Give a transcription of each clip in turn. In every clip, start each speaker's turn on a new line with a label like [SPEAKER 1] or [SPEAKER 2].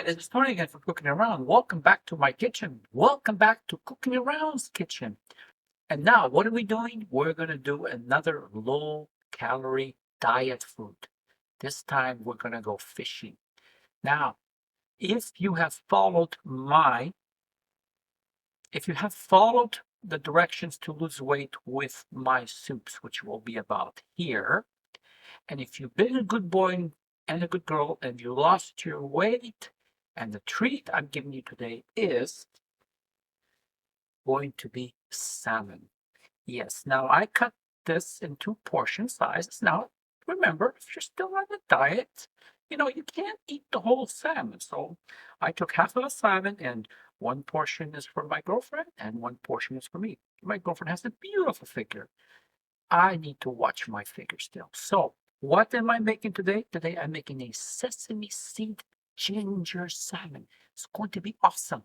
[SPEAKER 1] this is Tony again for Cooking Around. Welcome back to my kitchen. Welcome back to Cooking Around's kitchen. And now, what are we doing? We're going to do another low-calorie diet food. This time, we're going to go fishing. Now, if you have followed the directions to lose weight with my soups, which will be about here, and if you've been a good boy and a good girl and you lost your weight, and the treat I'm giving you today is going to be salmon. Yes, now I cut this into portion sizes. Now, remember, if you're still on a diet, you can't eat the whole salmon. So I took half of a salmon, and one portion is for my girlfriend and one portion is for me. My girlfriend has a beautiful figure. I need to watch my figure still. So what am I making today? Today I'm making a sesame seed ginger salmon. It's going to be awesome.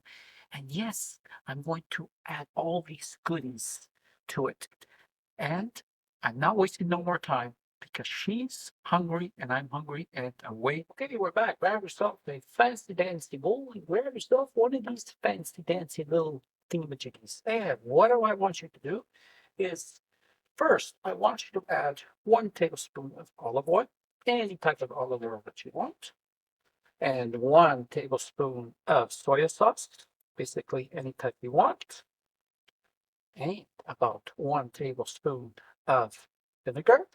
[SPEAKER 1] And yes, I'm going to add all these goodies to it. And I'm not wasting no more time because she's hungry and I'm hungry and away. Okay, we're back. Grab yourself a fancy dancy bowl and grab yourself one of these fancy dancy little thingamajiggies. And what do I want you to do is first, I want you to add 1 tablespoon of olive oil, any type of olive oil that you want, and 1 tablespoon of soy sauce, basically any type you want, and about 1 tablespoon of vinegar.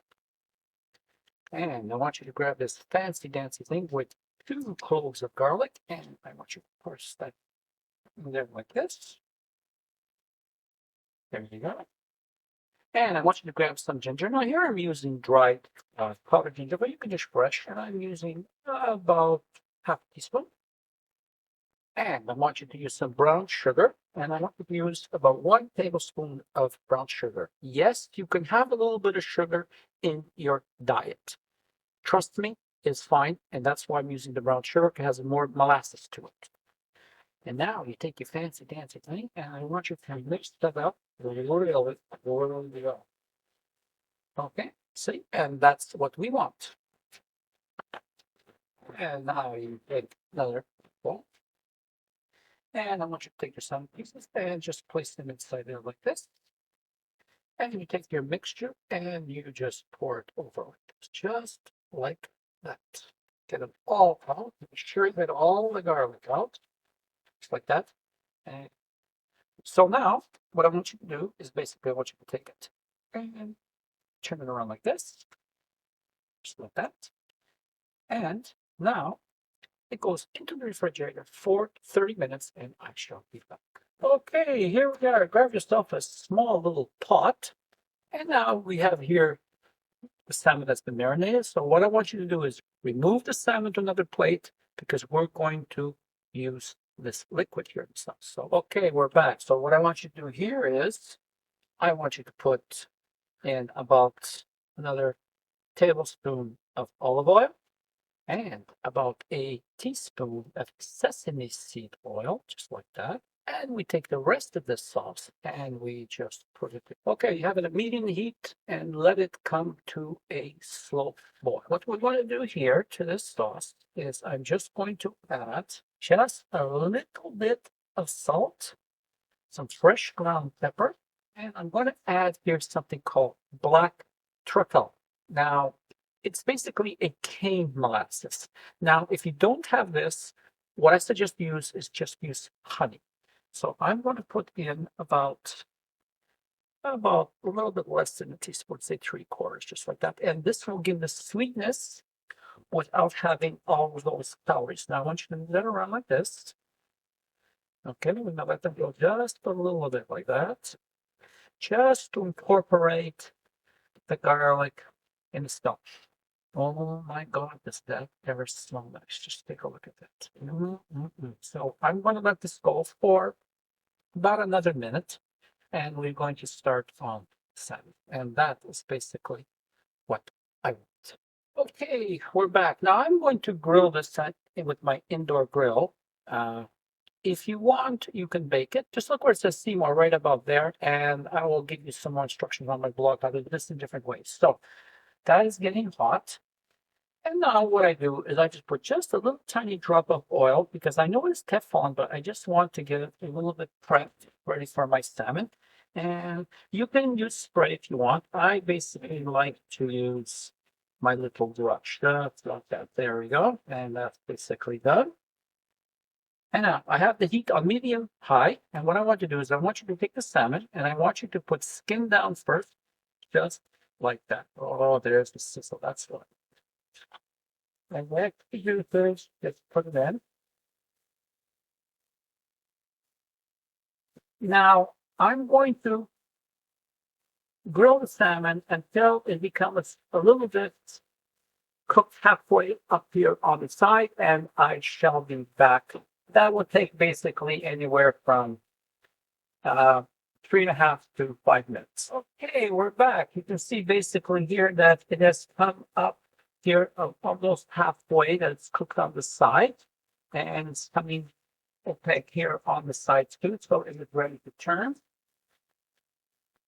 [SPEAKER 1] And I want you to grab this fancy dancy thing with 2 cloves of garlic, and I want you to press that in there like this. There you go. And I want you to grab some ginger. Now here I'm using dried powdered ginger, but you can just fresh. And I'm using about half a teaspoon. And I want you to use some brown sugar. And I want you to use about 1 tablespoon of brown sugar. Yes, you can have a little bit of sugar in your diet. Trust me, it's fine. And that's why I'm using the brown sugar. It has more molasses to it. And now you take your fancy dancy thing, and I want you to mix that up really well. Okay, see, and that's what we want. And now you take another bowl, and I want you to take your salmon pieces and just place them inside there like this. And you take your mixture and you just pour it over like this, just like that. Get it all out. Make sure you get all the garlic out. Like that. And so now what I want you to do is basically I want you to take it and turn it around like this, just like that. And now it goes into the refrigerator for 30 minutes and I shall be back. Okay, here we are. Grab yourself a small little pot. And now we have here the salmon that's been marinated. So what I want you to do is remove the salmon to another plate because we're going to use this liquid here and stuff. So, okay, we're back. So what I want you to do here is I want you to put in about another tablespoon of olive oil and about a teaspoon of sesame seed oil, just like that. And we take the rest of this sauce and we just put it in. Okay, you have it at medium heat and let it come to a slow boil. What we want to do here to this sauce is I'm just going to add just a little bit of salt, some fresh ground pepper, and I'm going to add here something called black truffle. Now, it's basically a cane molasses. Now, if you don't have this, what I suggest use is just use honey. So I'm going to put in about a little bit less than a teaspoon, say 3/4, just like that. And this will give the sweetness without having all of those calories. Now I want you to move that around like this. Okay, we're going to let them go just a little bit like that. Just to incorporate the garlic in the stuff. Oh my God, does that ever smell nice? Just take a look at that. So I'm going to let this go for about another minute, and we're going to start on salmon. And that is basically what I want. Okay, we're back. Now I'm going to grill this with my indoor grill. If you want, you can bake it. Just look where it says Seymour right above there, and I will give you some more instructions on my blog how to do this in different ways. So that is getting hot. And now what I do is I just put just a little tiny drop of oil because I know it's Teflon, but I just want to get it a little bit prepped, ready for my salmon. And you can use spray if you want. I basically like to use my little brush. Just like that. There we go. And that's basically done. And now I have the heat on medium high. And what I want to do is I want you to take the salmon and I want you to put skin down first, just like that. Oh, there's the sizzle. That's what. And next you do this, just put it in. Now I'm going to grill the salmon until it becomes a little bit cooked halfway up here on the side, and I shall be back. That will take basically anywhere from 3.5 to 5 minutes. Okay, we're back. You can see basically here that it has come up here almost halfway, that it's cooked on the side, and it's coming opaque here on the sides too, so it is ready to turn.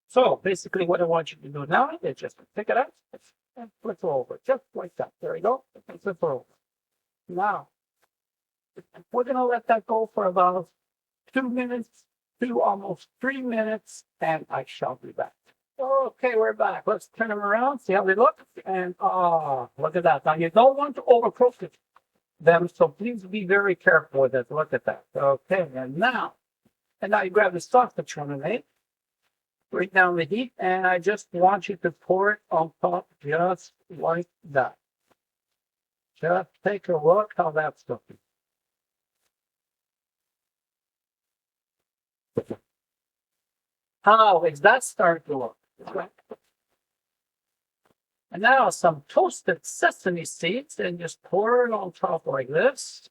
[SPEAKER 1] So basically what I want you to do now is just pick it up and flip it over, just like that. There you go, and flip it over. Now, we're gonna let that go for about 2 minutes to almost 3 minutes, and I shall be back. Okay, we're back. Let's turn them around, see how they look. And look at that. Now you don't want to overcook them, so please be very careful with it. Look at that. Okay, and now you grab the sauce that you want to make, bring down the heat, and I just want you to pour it on top just like that. Just take a look how that's looking. How is that starting to look? And now some toasted sesame seeds, and just pour it on top like this.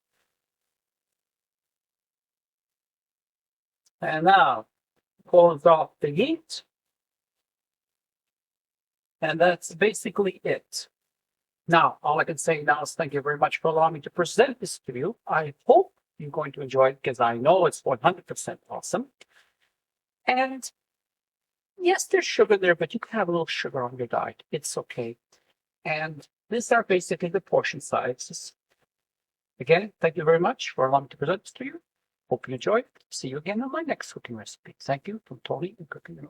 [SPEAKER 1] And now close off the heat. And that's basically it. Now, all I can say now is thank you very much for allowing me to present this to you. I hope you're going to enjoy it because I know it's 100% awesome. And yes, there's sugar there, but you can have a little sugar on your diet. It's okay. And these are basically the portion sizes. Again, thank you very much for allowing me to present this to you. Hope you enjoyed. See you again on my next cooking recipe. Thank you from Tony and Cooking.